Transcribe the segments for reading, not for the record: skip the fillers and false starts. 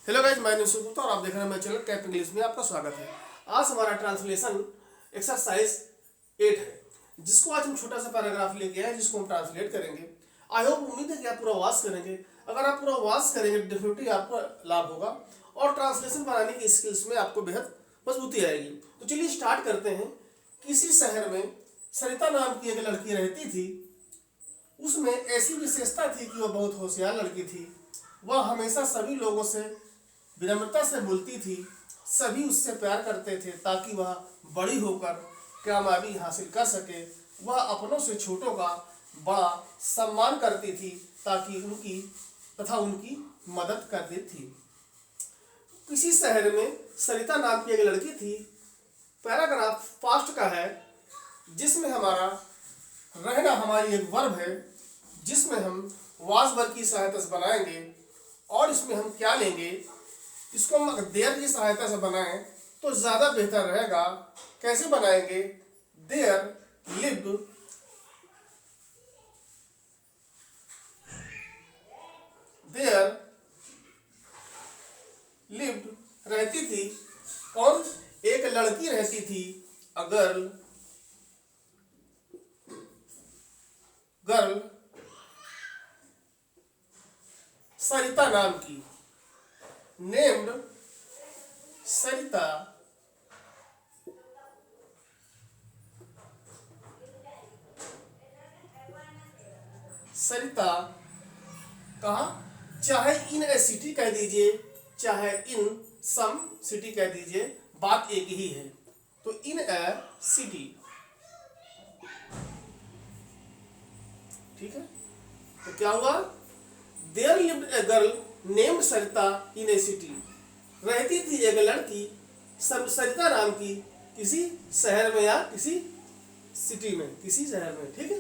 Hello guys, मैं निशु गुप्ता और आप देख रहे हैं मेरे चैनल कैप इंग्लिश में आपका स्वागत है। आज हमारा ट्रांसलेशन एक्सरसाइज 8 है, जिसको आज हम छोटा सा पैराग्राफ लेके आए जिसको हम ट्रांसलेट करेंगे। आई होप, उम्मीद है कि आप पूरा वाच करेंगे। अगर आप पूरा वाच करेंगे डेफिनेटली आपको लाभ होगा और ट्रांसलेशन बनाने की स्किल्स में आपको बेहद मजबूती आएगी। तो चलिए स्टार्ट करते हैं। किसी शहर में सरिता नाम की एक लड़की रहती थी। उसमें ऐसी विशेषता थी कि वह बहुत होशियार लड़की थी। वह हमेशा सभी लोगों से विनम्रता से बोलती थी। सभी उससे प्यार करते थे ताकि वह बड़ी होकर कामयाबी हासिल कर सके। वह अपनों से छोटों का बड़ा सम्मान करती थी ताकि उनकी मदद करती थी। किसी शहर में सरिता नाम की एक लड़की थी। पैराग्राफ पास्ट का है, जिसमें हमारा रहना हमारी एक वर्ब है, जिसमें हम वाज वर्ब की सहायता से बनाएंगे। और इसमें हम क्या लेंगे, इसको हम अगर देयर की सहायता से बनाएं तो ज़्यादा बेहतर रहेगा। कैसे बनाएंगे? देयर लिव्ड रहती थी। कौन? एक लड़की रहती थी। अ गर्ल सरिता नाम की। नेम्ड सरिता कहा, चाहे इन ए सिटी कह दीजिए चाहे इन सम सिटी कह दीजिए, बात एक ही है। तो इन ए सिटी, ठीक है। तो क्या हुआ? There lived a girl named Sarita in a city. रहती थी एक लड़की सरिता नाम की किसी शहर में या किसी सिटी में, किसी शहर में, ठीक है।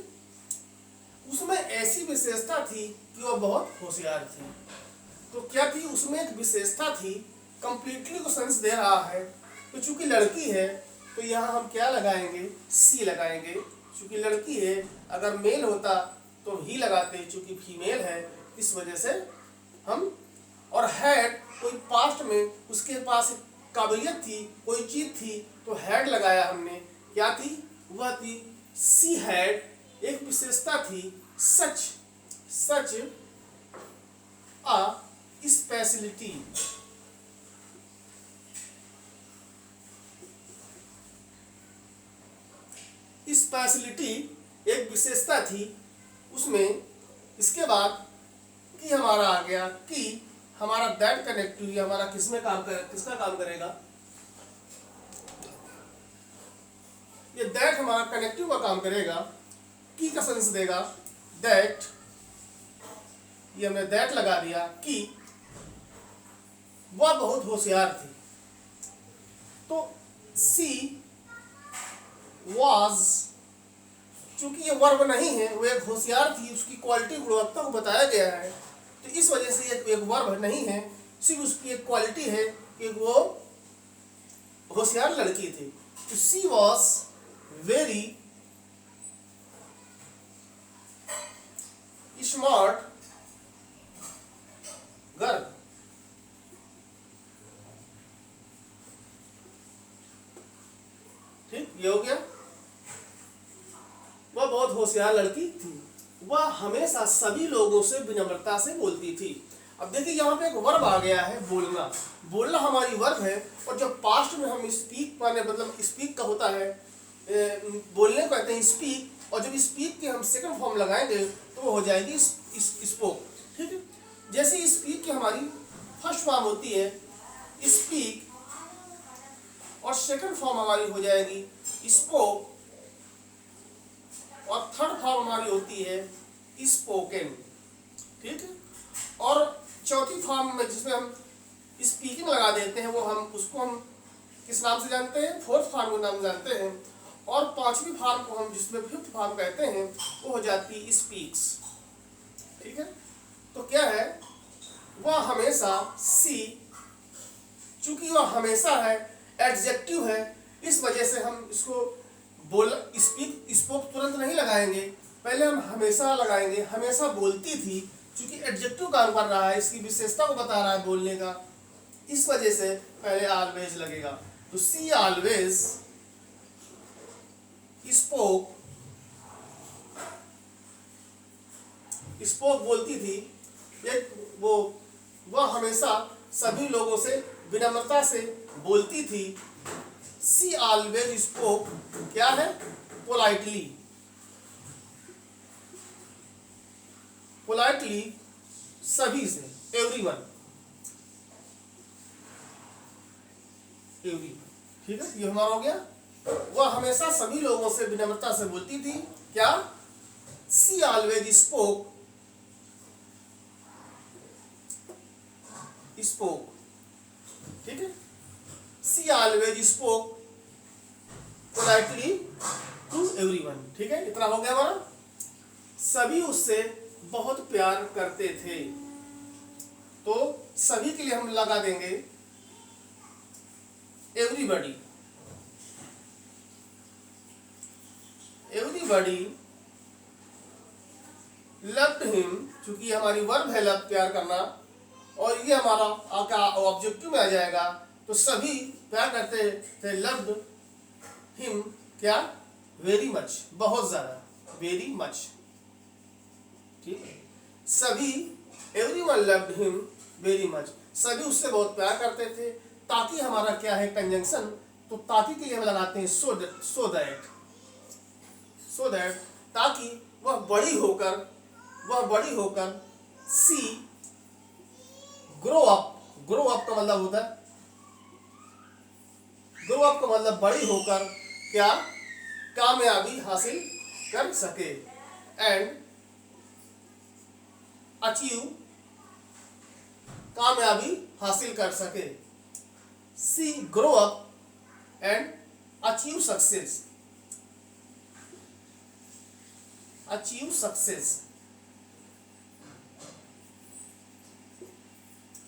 उसमें ऐसी विशेषता थी कि वह बहुत होशियार थी। तो क्या थी? उसमें एक विशेषता थी। कंप्लीटली को सेंस दे रहा है। तो चूंकि लड़की है तो यहाँ हम क्या लगाएंगे? सी लगाएंगे। चूंकि लड़की है, अगर मेल होता तो ही लगाते, चूंकि फीमेल है इस वजह से हम। और हैड, कोई पास्ट में उसके पास काबिलियत थी, कोई चीज थी, तो हैड लगाया हमने। क्या थी? वह थी सी हैड, एक विशेषता थी, सच अ स्पेशलिटी। स्पेशलिटी एक विशेषता थी उसमें। इसके बाद कि हमारा आ गया कि हमारा दैट कनेक्टिव, ये हमारा किसका काम करेगा? ये दैट हमारा कनेक्टिव का काम करेगा। की का सेंस देगा दैट, ये हमने दैट लगा दिया। कि वह बहुत होशियार थी। तो सी वाज, चूंकि ये वर्ब नहीं है, वो एक होशियार थी, उसकी क्वालिटी गुणवत्ता को बताया गया है, तो इस वजह से एक वर्ब नहीं है, सिर्फ उसकी एक क्वालिटी है कि वो होशियार लड़की थी। तो सी वॉज वेरी स्मार्ट गर्ल। ठीक, ये हो गया। वह बहुत होशियार लड़की थी। वह हमेशा सभी लोगों से विनम्रता से बोलती थी। अब देखिए यहाँ पे एक वर्ब आ गया है, बोलना। बोलना हमारी वर्ब है, और जब पास्ट में हम स्पीक माने मतलब स्पीक का होता है, बोलने को कहते हैं स्पीक, और जब स्पीक के हम सेकंड फॉर्म लगाएंगे तो वो हो जाएगी स्पोक, ठीक है। जैसे स्पीक की हमारी फर्स्ट फॉर्म होती है स्पीक, और सेकंड फॉर्म हमारी हो जाएगी स्पोक, और थर्ड फॉर्म हमारी होती है स्पोकन, ठीक है। और चौथी फॉर्म में जिसमें हम स्पीकिंग लगा देते हैं, वो उसको हम किस नाम से जानते हैं? फोर्थ फॉर्म का नाम जानते हैं। और पांचवी फॉर्म को हम जिसमें फिफ्थ फॉर्म कहते हैं, वो हो जाती स्पीक्स, ठीक है। तो क्या है? वह हमेशा सी, चूंकि वह हमेशा है, एडजेक्टिव है, इस वजह से हम इसको स्पोक तुरंत नहीं लगाएंगे, पहले हम हमेशा लगाएंगे। हमेशा बोलती थी, चूंकि एडजेक्टिव काम कर रहा है, इसकी विशेषता को बता रहा है बोलने का, इस वजह से पहले ऑलवेज लगेगा। तो सी ऑलवेज स्पोक, स्पोक बोलती थी, एक वह हमेशा सभी लोगों से विनम्रता से बोलती थी। सी ऑलवेज स्पोक क्या है? पोलाइटली, पोलाइटली सभी से, एवरीवन, एवरी, ठीक है, ये हमारा हो गया। वह हमेशा सभी लोगों से विनम्रता से बोलती थी। क्या? सी ऑलवेज स्पोक, स्पोक, ठीक है, she always spoke politely to everyone, ठीक है, इतना हो गया हमारा। सभी उससे बहुत प्यार करते थे, तो सभी के लिए हम लगा देंगे एवरीबॉडी, एवरीबॉडी लव्ड हिम, चूंकि हमारी वर्ब है लव, प्यार करना, और ये हमारा का ऑब्जेक्टिव में आ जाएगा, तो सभी प्यार करते थे। लव्ड हिम क्या? वेरी मच, बहुत ज्यादा, वेरी मच, ठीक है, सभी, everyone loved him very much, सभी उससे बहुत प्यार करते थे। ताकि हमारा क्या है? कंजंक्शन, तो ताकि के लिए हम लगाते हैं सो दैट, सो दैट, ताकि वह बड़ी होकर सी ग्रो अप, ग्रो अप का मतलब होता है, ग्रो अप का मतलब बड़ी होकर क्या? कामयाबी हासिल कर सके, एंड अचीव, कामयाबी हासिल कर सके। She grow up and achieve success, achieve success,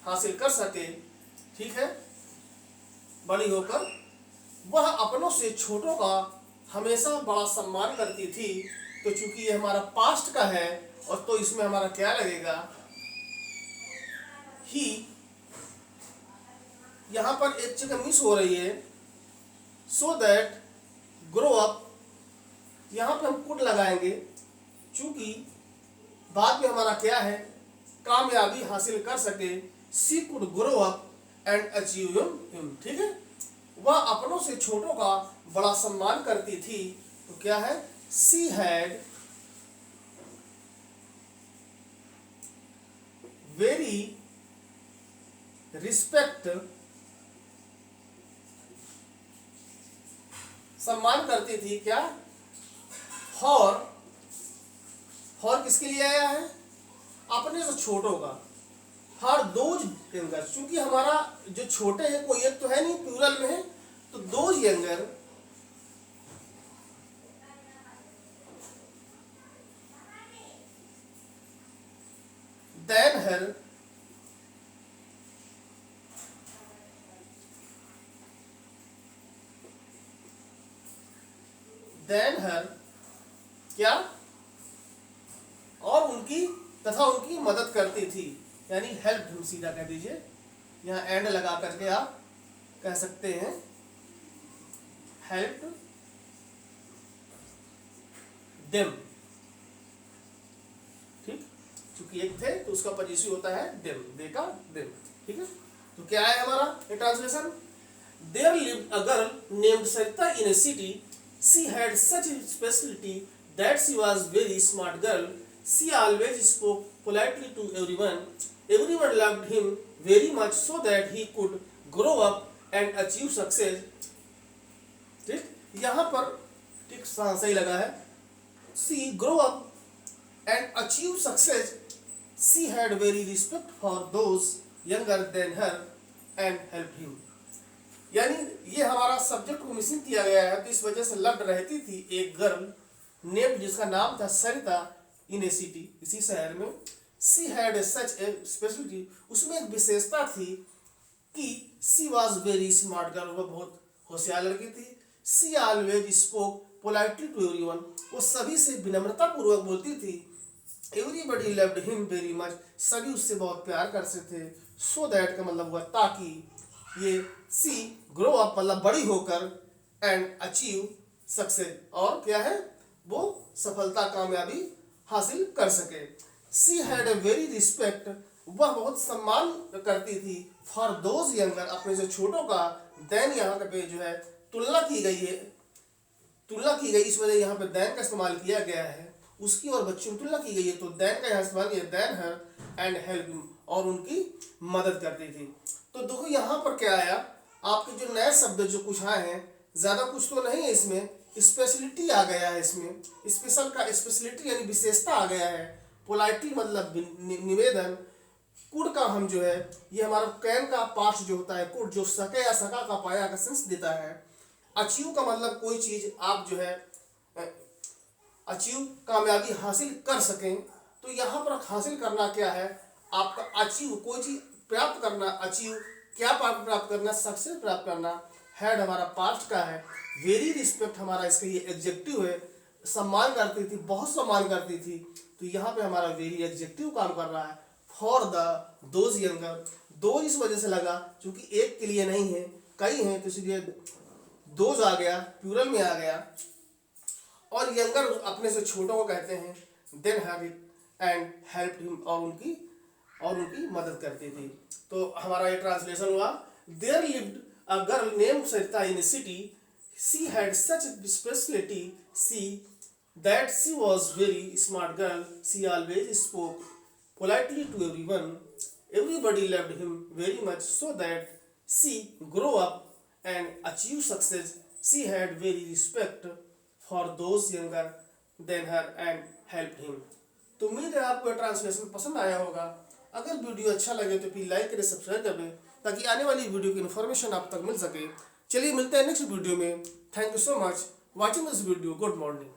हासिल कर सके, ठीक है, बड़ी होकर। वह अपनों से छोटों का हमेशा बड़ा सम्मान करती थी। तो चूंकि ये हमारा पास्ट का है, और तो इसमें हमारा क्या लगेगा? ही, यहां पर एक जगह मिस हो रही है, सो दैट ग्रो अप, यहां पे हम कुड लगाएंगे, चूंकि बाद में हमारा क्या है? कामयाबी हासिल कर सके। She could grow up and achieve him, ठीक है, वह अपनों से छोटों का बड़ा सम्मान करती थी। तो क्या है? सी हैड वेरी रिस्पेक्ट, सम्मान करती थी क्या? फॉर किसके लिए आया है? अपने से छोटों का। फॉर दोज यंगर, चूंकि हमारा जो छोटे हैं कोई एक तो है नहीं, प्लूरल में है, तो those younger than her, then her क्या? और उनकी, तथा उनकी मदद करती थी, यानी हेल्प हिम, सीधा कह दीजिए, यहाँ एंड लगा करके आप कह सकते हैं हेल्प देम, ठीक, चूंकि एक थे तो उसका पजेसिव होता है देम, दे का देम, ठीक है। तो क्या है हमारा ये translation? There lived a girl named Sarita in a city, she had such speciality that she was very smart girl, she always spoke politely to everyone, everyone loved him very much so that he could grow up and achieve success, ठीक, यहाँ पर ठीक सही लगा है। she grow up and achieve success, she had very respect for those younger than her and helped him, यानी ये हमारा सब्जेक्ट को मिसिंग किया गया है, तो इस वजह से लव्ड रहती थी एक गर्ल नेम, जिसका नाम था सरिता, इन ए सिटी, इसी शहर में। She had such A speciality, उसमें एक विशेषता थी कि she was very smart girl, वह बहुत होशियार लड़की थी। She always spoke politely to everyone, वो सभी से विनम्रता पूर्वक बोलती थी। Everybody loved him very much, सभी उससे बहुत प्यार करते थे। सो दैट का मतलब हुआ ताकि, ये सी ग्रो अप मतलब बड़ी होकर, एंड अचीव सक्सेस, और क्या है वो सफलता कामयाबी हासिल कर सके। She had a very respect, वह बहुत सम्मान करती थी, फॉर दोज यंगर, अपने से छोटों का। देन यहाँ पे जो है तुलना की गई है, तुलना की गई, इस वजह यहाँ पे देन का इस्तेमाल किया गया है। उसकी और बच्चों की तुलना की गई है तो देन का यहाँ इस्तेमाल किया, then her and help him, और उनकी मदद करती थी। तो देखो यहाँ पर क्या आया, आपके जो नए शब्द जो कुछ आए हैं, ज़्यादा कुछ तो नहीं है इसमें, स्पेशलिटी आ गया है इसमें, स्पेशल का स्पेशलिटी यानी विशेषता आ गया है। पोलाइटली मतलब निवेदन। कुड का हम जो है, ये हमारा कैन का पार्ट जो होता है, कुड जो सके या सका का पाया का सेंस देता है। अचीव का मतलब कोई चीज़ आप जो है अचीव कामयाबी हासिल कर सकें। तो यहाँ पर हासिल करना क्या है, आपका अचीव कोई चीज़ प्राप्त करना, अचीव क्या प्राप्त करना, सक्सेस प्राप्त करना। हैड हमारा पास्ट का है, वेरी रिस्पेक्ट हमारा इसका ये एग्जेक्टिव है, सम्मान करती थी, बहुत सम्मान करती थी, तो यहाँ पे हमारा वेरी एग्जेक्टिव काम कर रहा है। फॉर द दोज यंगर, दो इस वजह से लगा क्योंकि एक के लिए नहीं है, कई हैं, तो इसलिए दोज आ गया, प्लूरल में आ गया। और यंगर अपने से छोटों को कहते हैं। Then have it and help him, और उनकी मदद करती थी। तो हमारा ये ट्रांसलेशन हुआ, there lived a girl named Sarita in a city, she had such speciality, see that she was very smart girl, she always spoke politely to everyone, everybody loved him very much, so that she grew up and achieved success. She had very respect for those younger than her and helped him. तो उम्मीद है आपको translation पसंद आया होगा। अगर video अच्छा लगे तो प्लीज लाइक करें, सब्सक्राइब करें, ताकि आने वाली वीडियो की इन्फॉर्मेशन आप तक मिल सके। चलिए मिलते हैं नेक्स्ट वीडियो में। Thank you so much watching this video. Good morning.